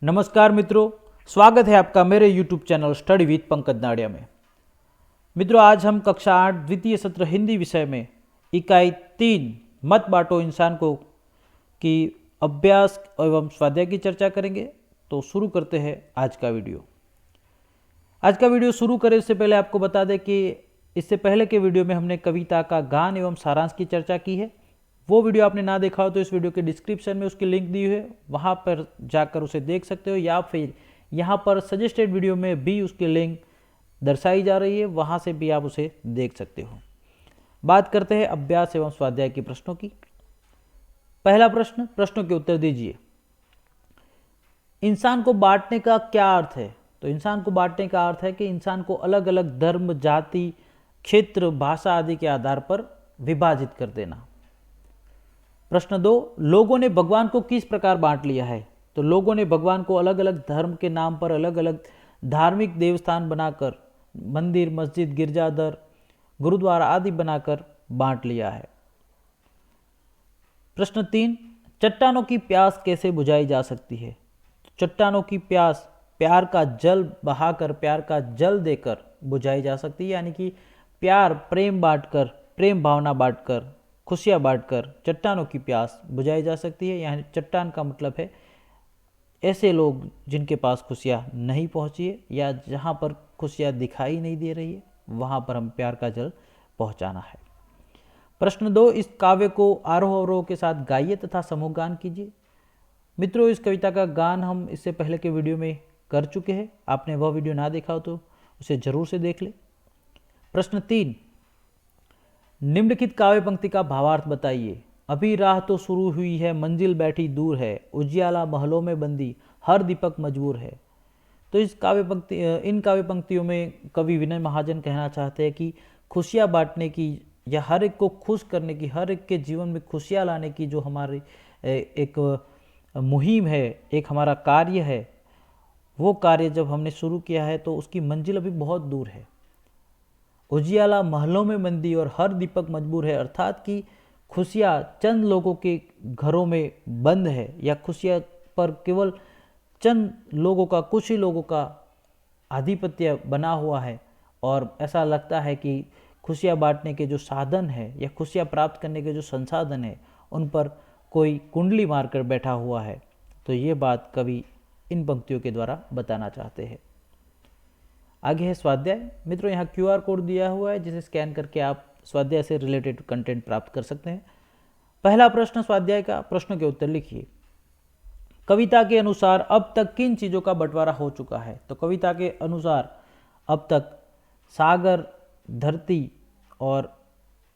नमस्कार मित्रों, स्वागत है आपका मेरे YouTube channel study with Pankaj Nadia में। मित्रों, आज हम कक्षा 8 द्वितीय सत्र हिंदी विषय में इकाई 3 मत बांटो इंसान को की अभ्यास एवं स्वाध्याय की चर्चा करेंगे। तो शुरू करते हैं आज का वीडियो। आज का वीडियो शुरू करें इससे पहले आपको बता दें कि इससे पहले के वीडियो में हमने कविता का गान एवं सारांश की चर्चा की है। वो वीडियो आपने ना देखा हो तो इस वीडियो के डिस्क्रिप्शन में उसकी लिंक दी हुई है, वहाँ पर जाकर उसे देख सकते हो, या फिर यहाँ पर सजेस्टेड वीडियो में भी उसकी लिंक दर्शाई जा रही है, वहाँ से भी आप उसे देख सकते हो। बात करते हैं अभ्यास एवं स्वाध्याय के प्रश्नों की। पहला प्रश्न, प्रश्नों के उत्तर दीजिए। इंसान को बांटने का क्या अर्थ है? तो इंसान को बांटने का अर्थ है कि इंसान को अलग अलग धर्म, जाति, क्षेत्र, भाषा आदि के आधार पर विभाजित कर देना। प्रश्न 2, लोगों ने भगवान को किस प्रकार बांट लिया है? तो लोगों ने भगवान को अलग अलग धर्म के नाम पर अलग अलग धार्मिक देवस्थान बनाकर, मंदिर, मस्जिद, गिरजाघर, गुरुद्वारा आदि बनाकर बांट लिया है। प्रश्न 3, चट्टानों की प्यास कैसे बुझाई जा सकती है? चट्टानों की प्यास प्यार का जल बहाकर, प्यार का जल देकर बुझाई जा सकती है, यानी कि प्यार, प्रेम बांटकर, प्रेम भावना बांटकर, खुशियाँ बांटकर चट्टानों की प्यास बुझाई जा सकती है। यानी चट्टान का मतलब है ऐसे लोग जिनके पास खुशियाँ नहीं पहुँची है, या जहाँ पर खुशियाँ दिखाई नहीं दे रही है, वहाँ पर हम प्यार का जल पहुँचाना है। प्रश्न 2, इस काव्य को आरोह अवरोह के साथ गाइए तथा समूह गान कीजिए। मित्रों, इस कविता का गान हम इससे पहले के वीडियो में कर चुके हैं। आपने वह वीडियो ना देखा हो तो उसे जरूर से देख ले। प्रश्न 3, निम्नलिखित काव्य पंक्ति का भावार्थ बताइए। अभी राह तो शुरू हुई है, मंजिल बैठी दूर है, उजियाला महलों में बंदी, हर दीपक मजबूर है। तो इन काव्य पंक्तियों में कवि विनय महाजन कहना चाहते हैं कि खुशियाँ बांटने की या हर एक को खुश करने की, हर एक के जीवन में खुशियाँ लाने की जो हमारी एक मुहिम है, एक हमारा कार्य है, वो कार्य जब हमने शुरू किया है तो उसकी मंजिल अभी बहुत दूर है। उजियाला महलों में बंदी और हर दीपक मजबूर है, अर्थात कि खुशियाँ चंद लोगों के घरों में बंद है, या खुशियाँ पर केवल चंद लोगों का, कुछ ही लोगों का आधिपत्य बना हुआ है, और ऐसा लगता है कि खुशियाँ बांटने के जो साधन है या खुशियाँ प्राप्त करने के जो संसाधन है उन पर कोई कुंडली मारकर बैठा हुआ है। तो ये बात कवि इन पंक्तियों के द्वारा बताना चाहते हैं। आगे है स्वाध्याय। मित्रों, यहाँ QR कोड दिया हुआ है, जिसे स्कैन करके आप स्वाध्याय से रिलेटेड कंटेंट प्राप्त कर सकते हैं। पहला प्रश्न स्वाध्याय का, प्रश्नों के उत्तर लिखिए। कविता के अनुसार अब तक किन चीज़ों का बंटवारा हो चुका है? तो कविता के अनुसार अब तक सागर, धरती और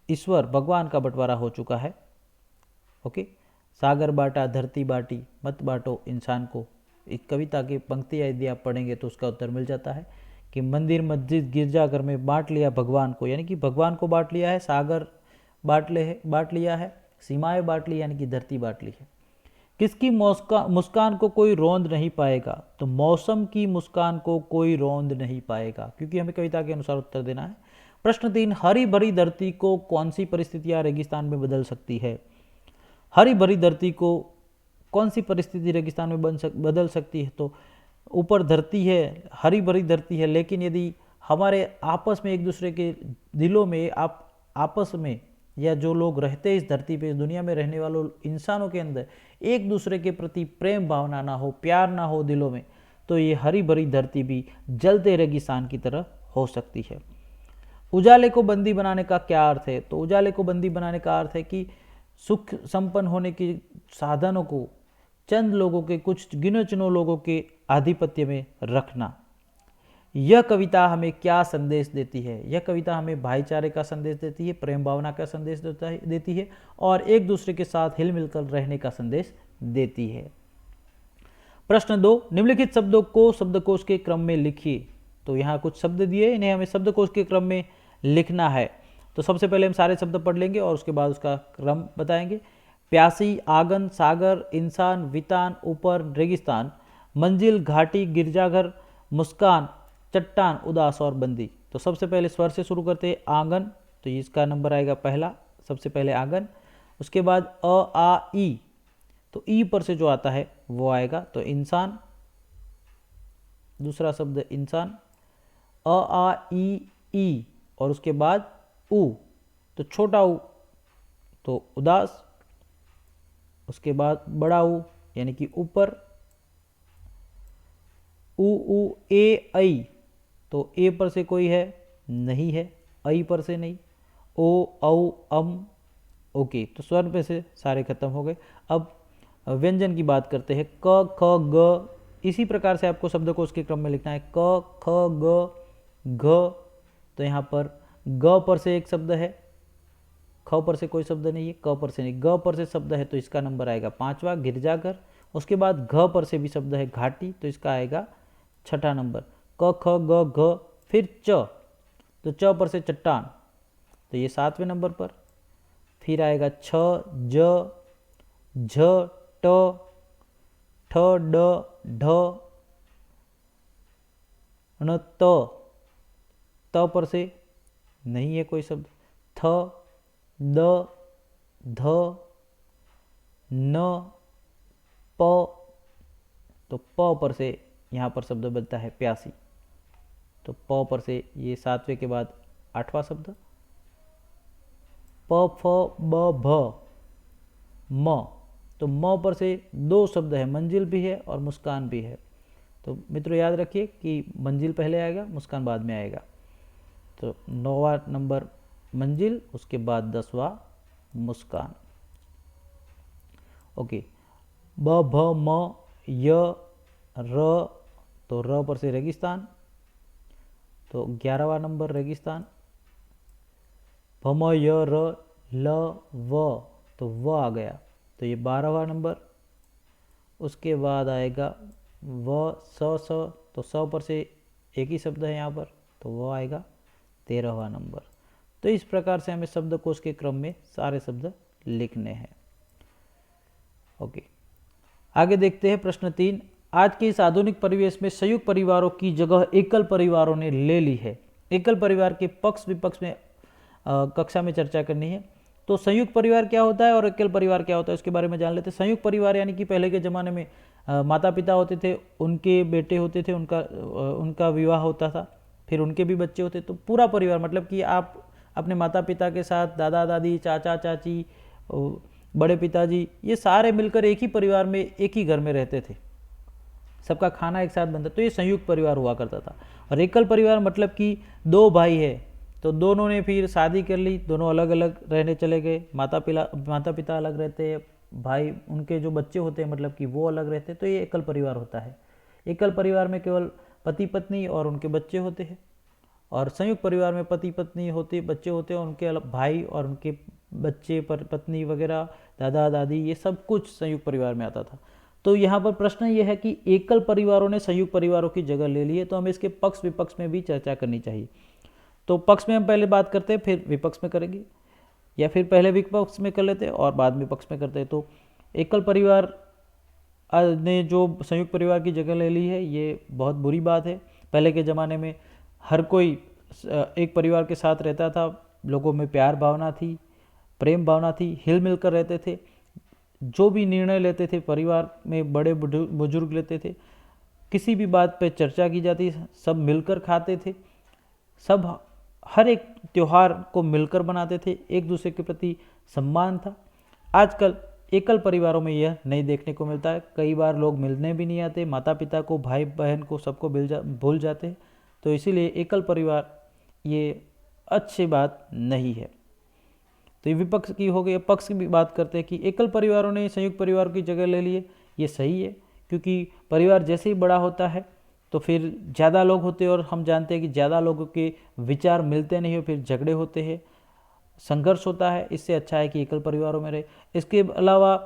ईश्वर भगवान का बंटवारा हो चुका है। ओके, सागर बांटा, धरती बांटी, मत बांटो इंसान को। इस कविता की पंक्ति यदि आप पढ़ेंगे तो उसका उत्तर मिल जाता है कि मंदिर, मस्जिद, गिरजाघर में बांट लिया भगवान को, यानी कि भगवान को बांट लिया है, सागर बांट लिया है, सीमाएं बांट ली, यानी कि धरती बांट ली है। किसकी मुस्कान को कोई रौंद नहीं पाएगा? तो मौसम की मुस्कान को कोई रौंद नहीं पाएगा, क्योंकि हमें कविता के अनुसार उत्तर देना है। प्रश्न 3, हरी भरी धरती को कौन सी परिस्थितियां रेगिस्तान में बदल सकती है? हरी भरी धरती को कौन सी परिस्थिति रेगिस्तान में बदल सकती है? तो ऊपर धरती है, हरी भरी धरती है, लेकिन यदि हमारे आपस में, एक दूसरे के दिलों में, आपस में, या जो लोग रहते हैं इस धरती पे, इस दुनिया में रहने वालों इंसानों के अंदर एक दूसरे के प्रति प्रेम भावना ना हो, प्यार ना हो दिलों में, तो ये हरी भरी धरती भी जलते रेगिस्तान की तरह हो सकती है। उजाले को बंदी बनाने का क्या अर्थ है? तो उजाले को बंदी बनाने का अर्थ है कि सुख संपन्न होने के साधनों को चंद लोगों के, कुछ गिने चुने लोगों के आधिपत्य में रखना। यह कविता हमें क्या संदेश देती है? यह कविता हमें भाईचारे का संदेश देती है, प्रेम भावना का संदेश देती है, और एक दूसरे के साथ हिल मिलकर रहने का संदेश देती है। प्रश्न 2, निम्नलिखित शब्दों को शब्दकोश के क्रम में लिखिए। तो यहाँ कुछ शब्द दिए, इन्हें हमें शब्दकोश के क्रम में लिखना है। तो सबसे पहले हम सारे शब्द पढ़ लेंगे और उसके बाद उसका क्रम बताएंगे। प्यासी, आंगन, सागर, इंसान, वितान, ऊपर, रेगिस्तान, मंजिल, घाटी, गिरजाघर, मुस्कान, चट्टान, उदास और बंदी। तो सबसे पहले स्वर से शुरू करते हैं। आंगन, तो इसका नंबर आएगा पहला, सबसे पहले आंगन। उसके बाद अ, आ, ई, तो ई पर से जो आता है वो आएगा। तो इंसान, दूसरा शब्द इंसान, अ आ ई और उसके बाद उ, तो छोटा उ तो उदास, उसके बाद बड़ा उ यानी कि ऊपर, उ ए ऐ, तो ए पर से कोई है नहीं है, ऐ पर से नहीं, ओ औ अम, ओके, तो स्वर पे से सारे खत्म हो गए। अब व्यंजन की बात करते हैं, क ख ग, इसी प्रकार से आपको शब्द को उसके क्रम में लिखना है, क ख ग घ, तो यहाँ पर ग पर से एक शब्द है, ख पर से कोई शब्द नहीं है, क पर से नहीं, ग पर से शब्द है तो इसका नंबर आएगा 5वां गिरजाघर। उसके बाद घ पर से भी शब्द है घाटी, तो इसका आएगा 6ठा नंबर। क ख ग घ, फिर च, तो च पर से चट्टान, तो ये 7वें नंबर पर। फिर आएगा छ ज झ ट ठ ड ढ ण त, त पर से नहीं है कोई शब्द, थ द ध न प, तो प पर से यहाँ पर शब्द बनता है प्यासी, तो प पर से ये 7वें के बाद 8वां शब्द। प फ ब भ म, तो म पर से 2 शब्द है, मंजिल भी है और मुस्कान भी है। तो मित्रों याद रखिए कि मंजिल पहले आएगा, मुस्कान बाद में आएगा। तो 9वां नंबर मंजिल, उसके बाद 10वां मुस्कान। ओके, ब भ म य र, तो र पर से रेगिस्तान, तो 11वां नंबर रेगिस्तान। भ म य र ल व, तो व आ गया, तो ये 12वां नंबर। उसके बाद आएगा व स स, तो स पर से एक ही शब्द है यहाँ पर, तो वो आएगा 13वां नंबर। तो इस प्रकार से हमें शब्दकोश के क्रम में सारे शब्द लिखने हैं। ओके, आगे देखते हैं प्रश्न 3। आज के इस आधुनिक परिवेश में संयुक्त परिवारों की जगह एकल परिवारों ने ले ली है। एकल परिवार के पक्ष विपक्ष में कक्षा में चर्चा करनी है। तो संयुक्त परिवार क्या होता है और एकल परिवार क्या होता है उसके बारे में जान लेते हैं। संयुक्त परिवार यानी कि पहले के ज़माने में माता पिता होते थे, उनके बेटे होते थे, उनका विवाह होता था, फिर उनके भी बच्चे होते, तो पूरा परिवार, मतलब कि आप अपने माता पिता के साथ दादा दादी, चाचा चाची, बड़े पिताजी, ये सारे मिलकर एक ही परिवार में, एक ही घर में रहते थे, सबका खाना एक साथ बनता, तो ये संयुक्त परिवार हुआ करता था। और एकल परिवार मतलब कि 2 भाई है, तो दोनों ने फिर शादी कर ली, दोनों अलग अलग रहने चले गए, माता पिता अलग रहते हैं, भाई उनके जो बच्चे होते हैं मतलब कि वो अलग रहते हैं, तो ये एकल परिवार होता है। एकल परिवार में केवल पति पत्नी और उनके बच्चे होते हैं, और संयुक्त परिवार में पति पत्नी होते, बच्चे होते हैं, उनके अलग भाई और उनके बच्चे, पत्नी वगैरह, दादा दादी, ये सब कुछ संयुक्त परिवार में आता था। तो यहाँ पर प्रश्न ये है कि एकल परिवारों ने संयुक्त परिवारों की जगह ले ली है, तो हमें इसके पक्ष विपक्ष में भी चर्चा करनी चाहिए। तो पक्ष में हम पहले बात करते हैं, फिर विपक्ष में करेंगे, या फिर पहले विपक्ष में कर लेते हैं और बाद में पक्ष में करते हैं। तो एकल परिवार ने जो संयुक्त परिवार की जगह ले ली है, ये बहुत बुरी बात है। पहले के ज़माने में हर कोई एक परिवार के साथ रहता था, लोगों में प्यार भावना थी, प्रेम भावना थी, हिल मिल कर रहते थे, जो भी निर्णय लेते थे परिवार में बड़े बुजुर्ग लेते थे, किसी भी बात पे चर्चा की जाती, सब मिलकर खाते थे, सब हर एक त्यौहार को मिलकर बनाते थे, एक दूसरे के प्रति सम्मान था। आजकल एकल परिवारों में यह नहीं देखने को मिलता है। कई बार लोग मिलने भी नहीं आते, माता पिता को, भाई बहन को, सबको भूल जाते हैं। तो इसीलिए एकल परिवार ये अच्छी बात नहीं है। तो ये विपक्ष की हो गई। पक्ष की बात करते हैं कि एकल परिवारों ने संयुक्त परिवार की जगह ले ली है, ये सही है, क्योंकि परिवार जैसे ही बड़ा होता है तो फिर ज़्यादा लोग होते हैं, और हम जानते हैं कि ज़्यादा लोगों के विचार मिलते नहीं हो, फिर झगड़े होते हैं, संघर्ष होता है। इससे अच्छा है कि एकल परिवारों में रहे। इसके अलावा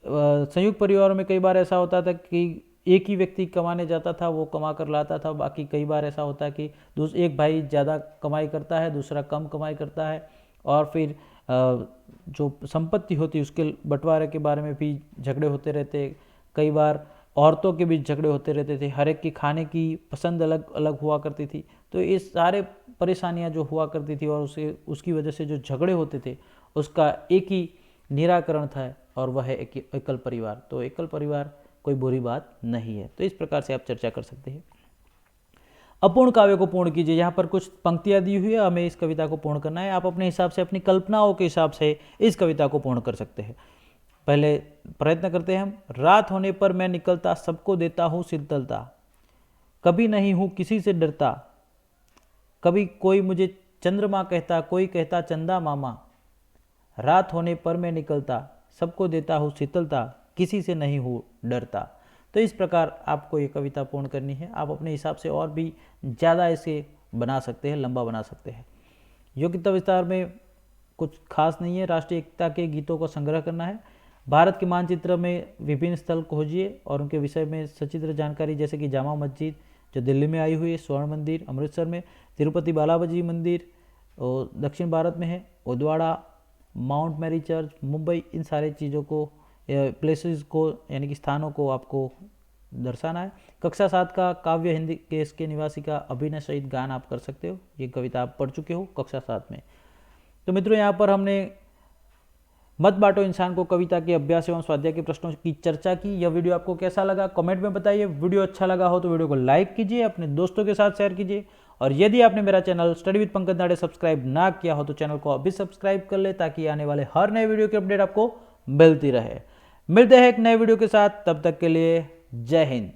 संयुक्त परिवारों में कई बार ऐसा होता था कि एक ही व्यक्ति कमाने जाता था, वो कमा कर लाता था, बाकी कई बार ऐसा होता है कि एक भाई ज़्यादा कमाई करता है, दूसरा कम कमाई करता है, और फिर जो संपत्ति होती है उसके बंटवारे के बारे में भी झगड़े होते रहते। कई बार औरतों के बीच झगड़े होते रहते थे, हर एक की खाने की पसंद अलग अलग हुआ करती थी। तो ये सारे परेशानियां जो हुआ करती थी और उसकी वजह से जो झगड़े होते थे, उसका एक ही निराकरण था, और वह है एकल परिवार। तो एकल परिवार कोई बुरी बात नहीं है। तो इस प्रकार से आप चर्चा कर सकते हैं। अपूर्ण काव्य को पूर्ण कीजिए। यहाँ पर कुछ पंक्तियाँ दी हुई है, हमें इस कविता को पूर्ण करना है। आप अपने हिसाब से, अपनी कल्पनाओं के हिसाब से इस कविता को पूर्ण कर सकते हैं। पहले प्रयत्न करते हैं हम। रात होने पर मैं निकलता, सबको देता हूँ शीतलता, कभी नहीं हूँ किसी से डरता, कभी कोई मुझे चंद्रमा कहता, कोई कहता चंदा मामा। रात होने पर मैं निकलता, सबको देता हूँ शीतलता, किसी से नहीं हूँ डरता। तो इस प्रकार आपको ये कविता पूर्ण करनी है। आप अपने हिसाब से और भी ज़्यादा इसे बना सकते हैं, लंबा बना सकते हैं। योग्यता विस्तार में कुछ खास नहीं है। राष्ट्रीय एकता के गीतों का संग्रह करना है। भारत के मानचित्र में विभिन्न स्थल खोजिए और उनके विषय में सचित्र जानकारी, जैसे कि जामा मस्जिद जो दिल्ली में आई हुई है, स्वर्ण मंदिर अमृतसर में, तिरुपति बालाजी मंदिर और दक्षिण भारत में है, Udvada, Mount Mary church Mumbai, इन सारे चीज़ों को, प्लेसेस को, यानी कि स्थानों को आपको दर्शाना है। कक्षा 7 का काव्य हिंदी केस के निवासी का अभिनय सहित गान आप कर सकते हो। ये कविता आप पढ़ चुके हो कक्षा 7 में। तो मित्रों, यहाँ पर हमने मत बांटो इंसान को कविता के अभ्यास एवं स्वाध्याय के प्रश्नों की चर्चा की। यह वीडियो आपको कैसा लगा कमेंट में बताइए। वीडियो अच्छा लगा हो तो वीडियो को लाइक कीजिए, अपने दोस्तों के साथ शेयर कीजिए, और यदि आपने मेरा channel study with Pankaj Nade subscribe ना किया हो तो चैनल को अभी सब्सक्राइब कर ले, ताकि आने वाले हर नए वीडियो की अपडेट आपको मिलती रहे। मिलते हैं एक नए वीडियो के साथ, तब तक के लिए जय हिंद।